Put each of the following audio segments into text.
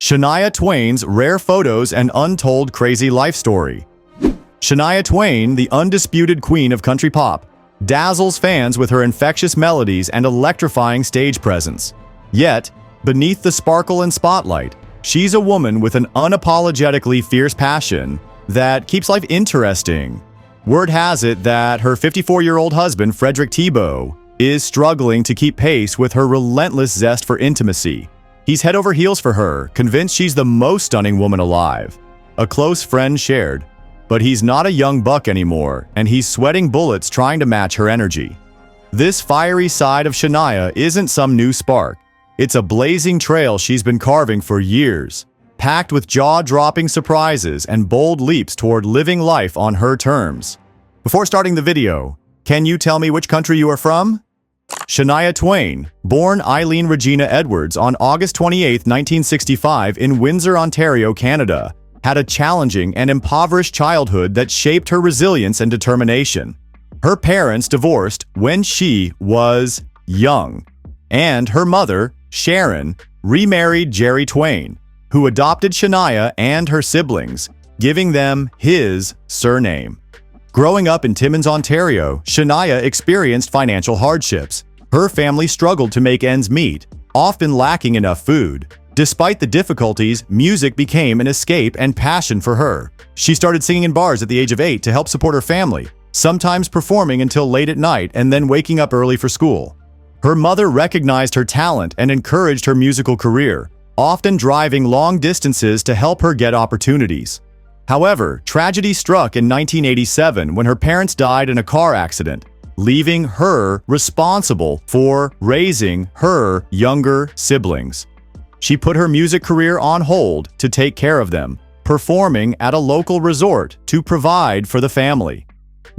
Shania Twain's rare photos and untold crazy life story. Shania Twain, the undisputed queen of country pop, dazzles fans with her infectious melodies and electrifying stage presence. Yet, beneath the sparkle and spotlight, she's a woman with an unapologetically fierce passion that keeps life interesting. Word has it that her 54-year-old husband, Frederick Thibault, is struggling to keep pace with her relentless zest for intimacy. He's head over heels for her, convinced she's the most stunning woman alive. A close friend shared, but he's not a young buck anymore, and he's sweating bullets trying to match her energy. This fiery side of Shania isn't some new spark. It's a blazing trail she's been carving for years, packed with jaw-dropping surprises and bold leaps toward living life on her terms. Before starting the video, can you tell me which country you are from? Shania Twain, born Eileen Regina Edwards on August 28, 1965 in Windsor, Ontario, Canada, had a challenging and impoverished childhood that shaped her resilience and determination. Her parents divorced when she was young, and her mother, Sharon, remarried Jerry Twain, who adopted Shania and her siblings, giving them his surname. Growing up in Timmins, Ontario, Shania experienced financial hardships. Her family struggled to make ends meet, often lacking enough food. Despite the difficulties, music became an escape and passion for her. She started singing in bars at the age of 8 to help support her family, sometimes performing until late at night and then waking up early for school. Her mother recognized her talent and encouraged her musical career, often driving long distances to help her get opportunities. However, tragedy struck in 1987 when her parents died in a car accident, leaving her responsible for raising her younger siblings. She put her music career on hold to take care of them, performing at a local resort to provide for the family.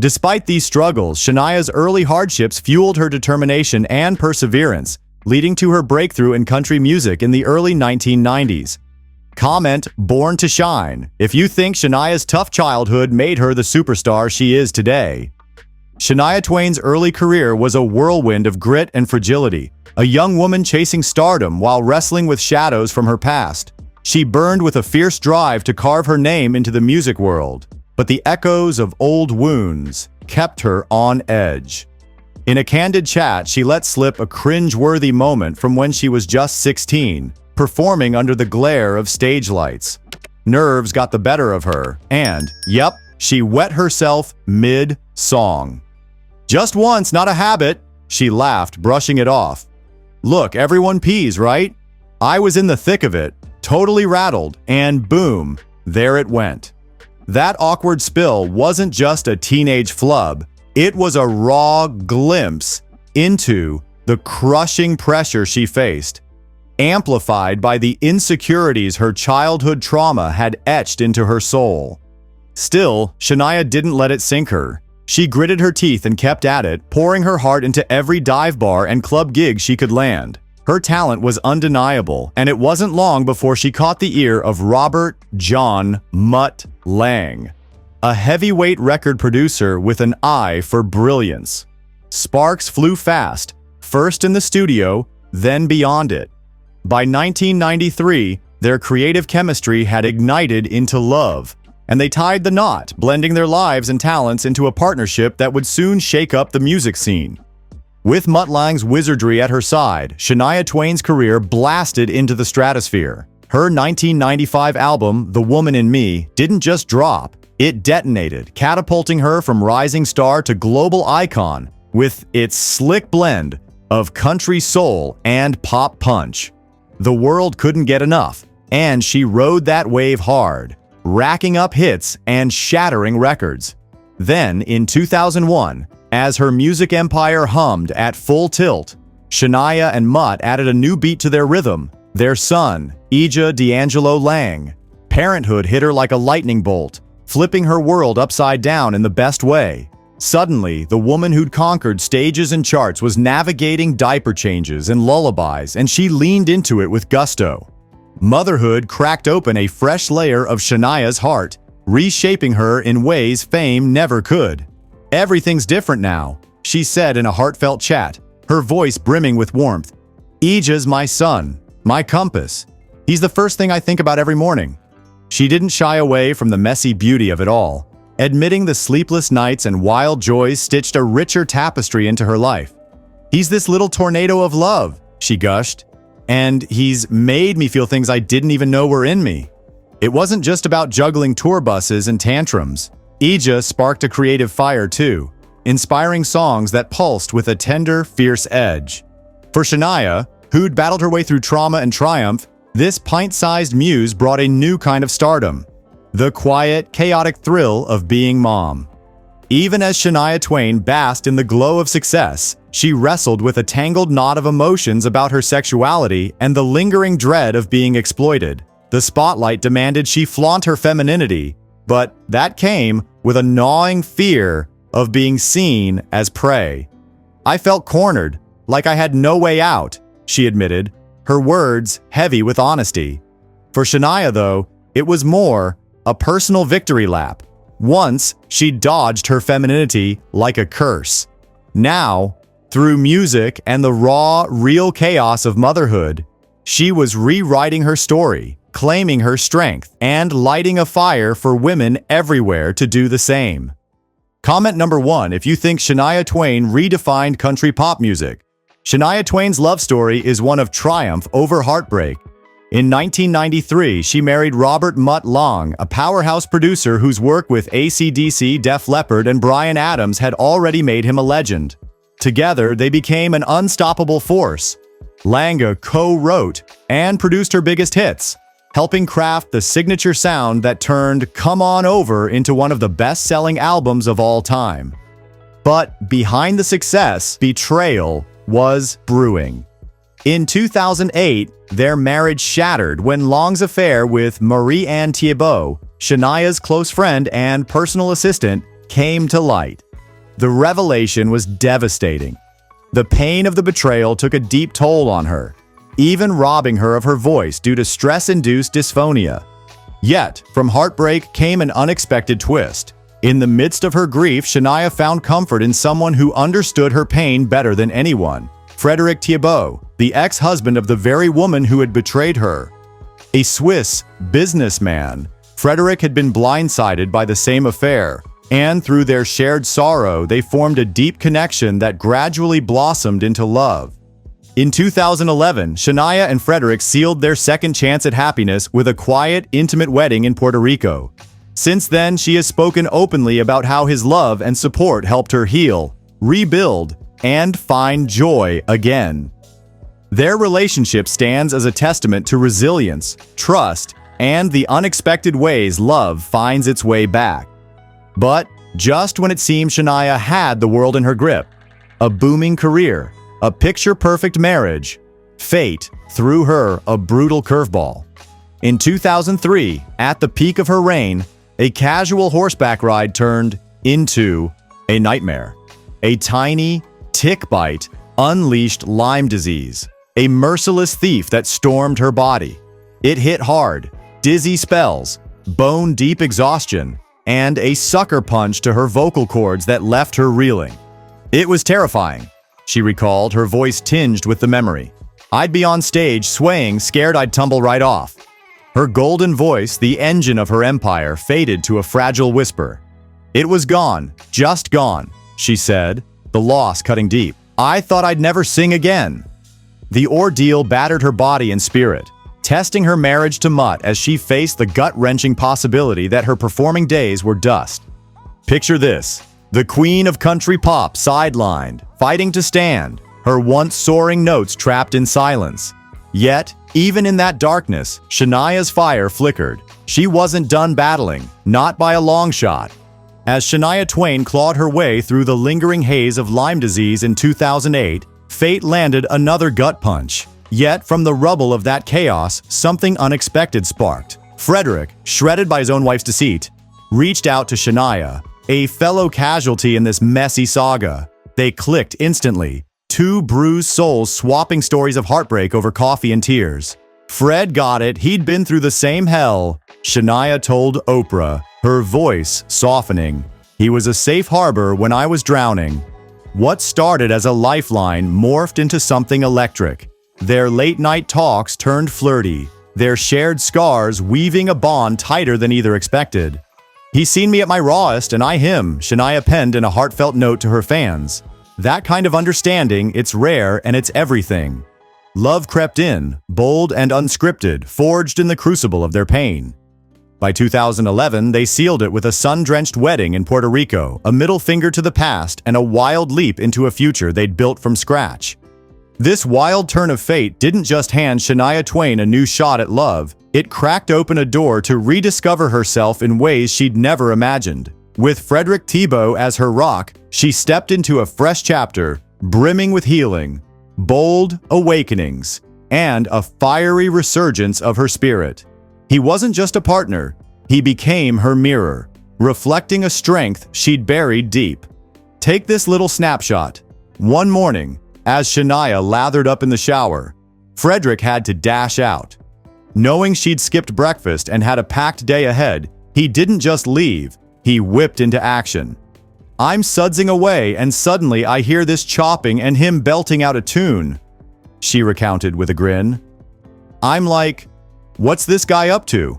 Despite these struggles, Shania's early hardships fueled her determination and perseverance, leading to her breakthrough in country music in the early 1990s. Comment "Born to Shine" if you think Shania's tough childhood made her the superstar she is today. Shania Twain's early career was a whirlwind of grit and fragility, a young woman chasing stardom while wrestling with shadows from her past. She burned with a fierce drive to carve her name into the music world, but the echoes of old wounds kept her on edge. In a candid chat, she let slip a cringe-worthy moment from when she was just 16, performing under the glare of stage lights. Nerves got the better of her, and, yep, she wet herself mid-song. "Just once, not a habit," she laughed, brushing it off. "Look, everyone pees, right? I was in the thick of it, totally rattled, and boom, there it went." That awkward spill wasn't just a teenage flub, it was a raw glimpse into the crushing pressure she faced, amplified by the insecurities her childhood trauma had etched into her soul. Still, Shania didn't let it sink her. She gritted her teeth and kept at it, pouring her heart into every dive bar and club gig she could land. Her talent was undeniable, and it wasn't long before she caught the ear of Robert John "Mutt" Lang, a heavyweight record producer with an eye for brilliance. Sparks flew fast, first in the studio, then beyond it. By 1993, their creative chemistry had ignited into love, and they tied the knot, blending their lives and talents into a partnership that would soon shake up the music scene. With Mutt Lange's wizardry at her side, Shania Twain's career blasted into the stratosphere. Her 1995 album, The Woman in Me, didn't just drop, it detonated, catapulting her from rising star to global icon with its slick blend of country soul and pop punch. The world couldn't get enough, and she rode that wave hard, racking up hits and shattering records. Then, in 2001, as her music empire hummed at full tilt, Shania and Mutt added a new beat to their rhythm, their son, Ija D'Angelo Lang. Parenthood hit her like a lightning bolt, flipping her world upside down in the best way. Suddenly, the woman who'd conquered stages and charts was navigating diaper changes and lullabies, and she leaned into it with gusto. Motherhood cracked open a fresh layer of Shania's heart, reshaping her in ways fame never could. "Everything's different now," she said in a heartfelt chat, her voice brimming with warmth. "Ija's my sun, my compass. He's the first thing I think about every morning." She didn't shy away from the messy beauty of it all, admitting the sleepless nights and wild joys stitched a richer tapestry into her life. "He's this little tornado of love," she gushed, "and he's made me feel things I didn't even know were in me." It wasn't just about juggling tour buses and tantrums. Ija sparked a creative fire too, inspiring songs that pulsed with a tender, fierce edge. For Shania, who'd battled her way through trauma and triumph, this pint-sized muse brought a new kind of stardom: the quiet, chaotic thrill of being mom. Even as Shania Twain basked in the glow of success, she wrestled with a tangled knot of emotions about her sexuality and the lingering dread of being exploited. The spotlight demanded she flaunt her femininity, but that came with a gnawing fear of being seen as prey. "I felt cornered, like I had no way out," she admitted, her words heavy with honesty. For Shania, though, it was more a personal victory lap. Once, she dodged her femininity like a curse. Now, through music and the raw, real chaos of motherhood, she was rewriting her story, claiming her strength, and lighting a fire for women everywhere to do the same. Comment number 1 if you think Shania Twain redefined country pop music. Shania Twain's love story is one of triumph over heartbreak. In 1993, she married Robert Mutt Long, a powerhouse producer whose work with AC/DC, Def Leppard, and Bryan Adams had already made him a legend. Together, they became an unstoppable force. Langa co-wrote and produced her biggest hits, helping craft the signature sound that turned Come On Over into one of the best-selling albums of all time. But behind the success, betrayal was brewing. In 2008, their marriage shattered when Long's affair with Marie-Anne Thiebaud, Shania's close friend and personal assistant, came to light. The revelation was devastating. The pain of the betrayal took a deep toll on her, even robbing her of her voice due to stress-induced dysphonia. Yet, from heartbreak came an unexpected twist. In the midst of her grief, Shania found comfort in someone who understood her pain better than anyone: Frédéric Thiebaud, the ex-husband of the very woman who had betrayed her. A Swiss businessman, Frédéric had been blindsided by the same affair, and through their shared sorrow, they formed a deep connection that gradually blossomed into love. In 2011, Shania and Frédéric sealed their second chance at happiness with a quiet, intimate wedding in Puerto Rico. Since then, she has spoken openly about how his love and support helped her heal, rebuild, and find joy again. Their relationship stands as a testament to resilience, trust, and the unexpected ways love finds its way back. But just when it seemed Shania had the world in her grip, a booming career, a picture-perfect marriage, fate threw her a brutal curveball. In 2003, at the peak of her reign, a casual horseback ride turned into a nightmare. A tiny tick bite unleashed Lyme disease, a merciless thief that stormed her body. It hit hard, dizzy spells, bone-deep exhaustion, and a sucker punch to her vocal cords that left her reeling. "It was terrifying," she recalled, her voice tinged with the memory. "I'd be on stage swaying, scared I'd tumble right off." Her golden voice, the engine of her empire, faded to a fragile whisper. "It was gone, just gone," she said, the loss cutting deep. "I thought I'd never sing again." The ordeal battered her body and spirit, testing her marriage to Mutt as she faced the gut-wrenching possibility that her performing days were dust. Picture this: the queen of country pop sidelined, fighting to stand, her once soaring notes trapped in silence. Yet, even in that darkness, Shania's fire flickered. She wasn't done battling, not by a long shot. As Shania Twain clawed her way through the lingering haze of Lyme disease in 2008, fate landed another gut punch. Yet, from the rubble of that chaos, something unexpected sparked. Frédéric, shredded by his own wife's deceit, reached out to Shania, a fellow casualty in this messy saga. They clicked instantly, two bruised souls swapping stories of heartbreak over coffee and tears. Fred got it, he'd been through the same hell, Shania told Oprah, her voice softening. "He was a safe harbor when I was drowning." What started as a lifeline morphed into something electric. Their late-night talks turned flirty, their shared scars weaving a bond tighter than either expected. "He's seen me at my rawest, and I him," Shania penned in a heartfelt note to her fans. That kind of understanding, it's rare and it's everything. Love crept in, bold and unscripted, forged in the crucible of their pain. By 2011, they sealed it with a sun-drenched wedding in Puerto Rico, a middle finger to the past and a wild leap into a future they'd built from scratch. This wild turn of fate didn't just hand Shania Twain a new shot at love, it cracked open a door to rediscover herself in ways she'd never imagined. With Frederick Thibault as her rock, she stepped into a fresh chapter, brimming with healing, bold awakenings, and a fiery resurgence of her spirit. He wasn't just a partner, he became her mirror, reflecting a strength she'd buried deep. Take this little snapshot. One morning, as Shania lathered up in the shower, Frederick had to dash out. Knowing she'd skipped breakfast and had a packed day ahead, he didn't just leave, he whipped into action. "I'm sudsing away and suddenly I hear this chopping and him belting out a tune," she recounted with a grin. "I'm like, what's this guy up to?"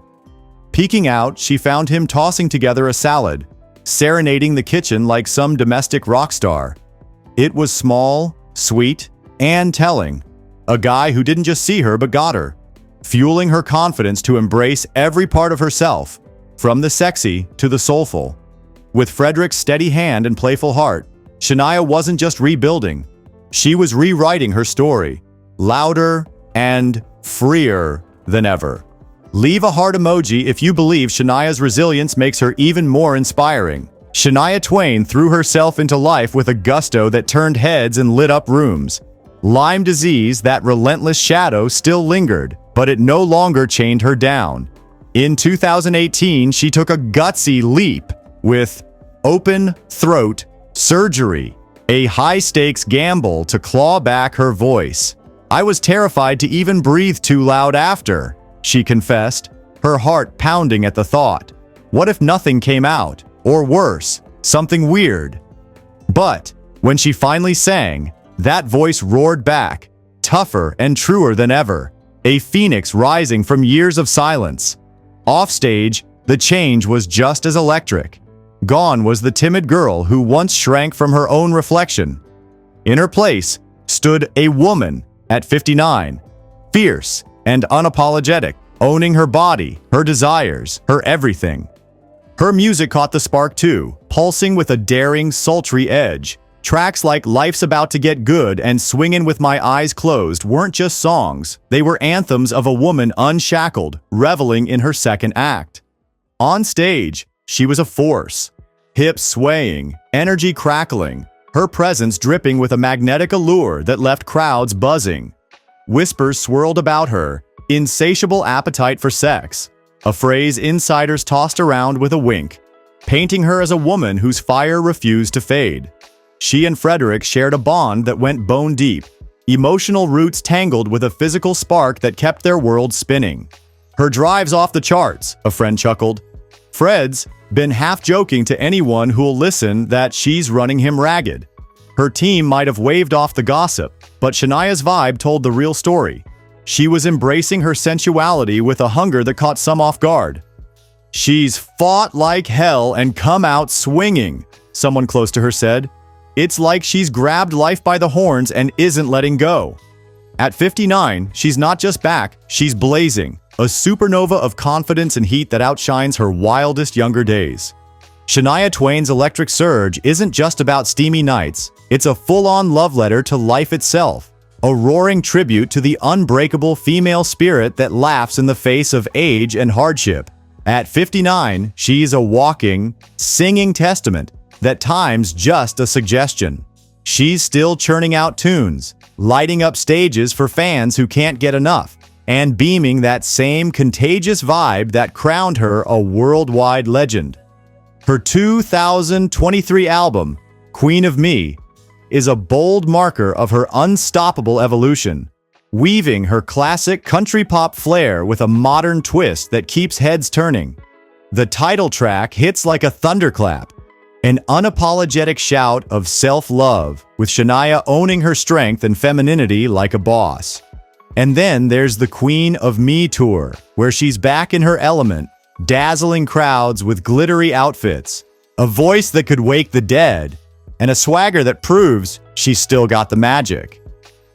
Peeking out, she found him tossing together a salad, serenading the kitchen like some domestic rock star. It was small, sweet, and telling. A guy who didn't just see her but got her, fueling her confidence to embrace every part of herself, from the sexy to the soulful. With Frederick's steady hand and playful heart, Shania wasn't just rebuilding, she was rewriting her story, louder and freer than ever. Leave a heart emoji if you believe Shania's resilience makes her even more inspiring. Shania Twain threw herself into life with a gusto that turned heads and lit up rooms. Lyme disease, that relentless shadow, still lingered, but it no longer chained her down. In 2018, she took a gutsy leap with open throat surgery, a high-stakes gamble to claw back her voice. "I was terrified to even breathe too loud after," she confessed, her heart pounding at the thought. What if nothing came out? Or worse, something weird? But when she finally sang, that voice roared back, tougher and truer than ever, a phoenix rising from years of silence. Offstage, the change was just as electric. Gone was the timid girl who once shrank from her own reflection. In her place stood a woman at 59, fierce and unapologetic, owning her body, her desires, her everything. Her music caught the spark too, pulsing with a daring, sultry edge. Tracks like "Life's About to Get Good" and "Swingin' with My Eyes Closed" weren't just songs, they were anthems of a woman unshackled, reveling in her second act. On stage, she was a force. Hips swaying, energy crackling, her presence dripping with a magnetic allure that left crowds buzzing. Whispers swirled about her, insatiable appetite for sex, a phrase insiders tossed around with a wink, painting her as a woman whose fire refused to fade. She and Frederick shared a bond that went bone deep, emotional roots tangled with a physical spark that kept their world spinning. "Her drive's off the charts," a friend chuckled. Fred's been half joking to anyone who'll listen that she's running him ragged. Her team might have waved off the gossip, but Shania's vibe told the real story. She was embracing her sensuality with a hunger that caught some off guard. "She's fought like hell and come out swinging," someone close to her said. "It's like she's grabbed life by the horns and isn't letting go." At 59, she's not just back, she's blazing, a supernova of confidence and heat that outshines her wildest younger days. Shania Twain's electric surge isn't just about steamy nights, it's a full-on love letter to life itself, a roaring tribute to the unbreakable female spirit that laughs in the face of age and hardship. At 59, she's a walking, singing testament that time's just a suggestion. She's still churning out tunes, lighting up stages for fans who can't get enough, and beaming that same contagious vibe that crowned her a worldwide legend. Her 2023 album, Queen of Me, is a bold marker of her unstoppable evolution, weaving her classic country pop flair with a modern twist that keeps heads turning. The title track hits like a thunderclap, an unapologetic shout of self-love, with Shania owning her strength and femininity like a boss. And then there's the Queen of Me tour, where she's back in her element, dazzling crowds with glittery outfits, a voice that could wake the dead, and a swagger that proves she's still got the magic.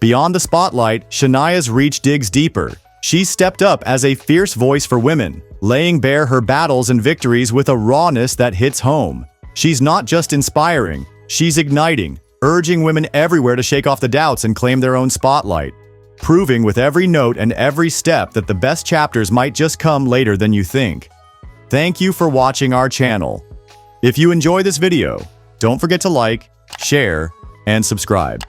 Beyond the spotlight, Shania's reach digs deeper. She's stepped up as a fierce voice for women, laying bare her battles and victories with a rawness that hits home. She's not just inspiring, she's igniting, urging women everywhere to shake off the doubts and claim their own spotlight, proving with every note and every step that the best chapters might just come later than you think. Thank you for watching our channel. If you enjoy this video, don't forget to like, share, and subscribe.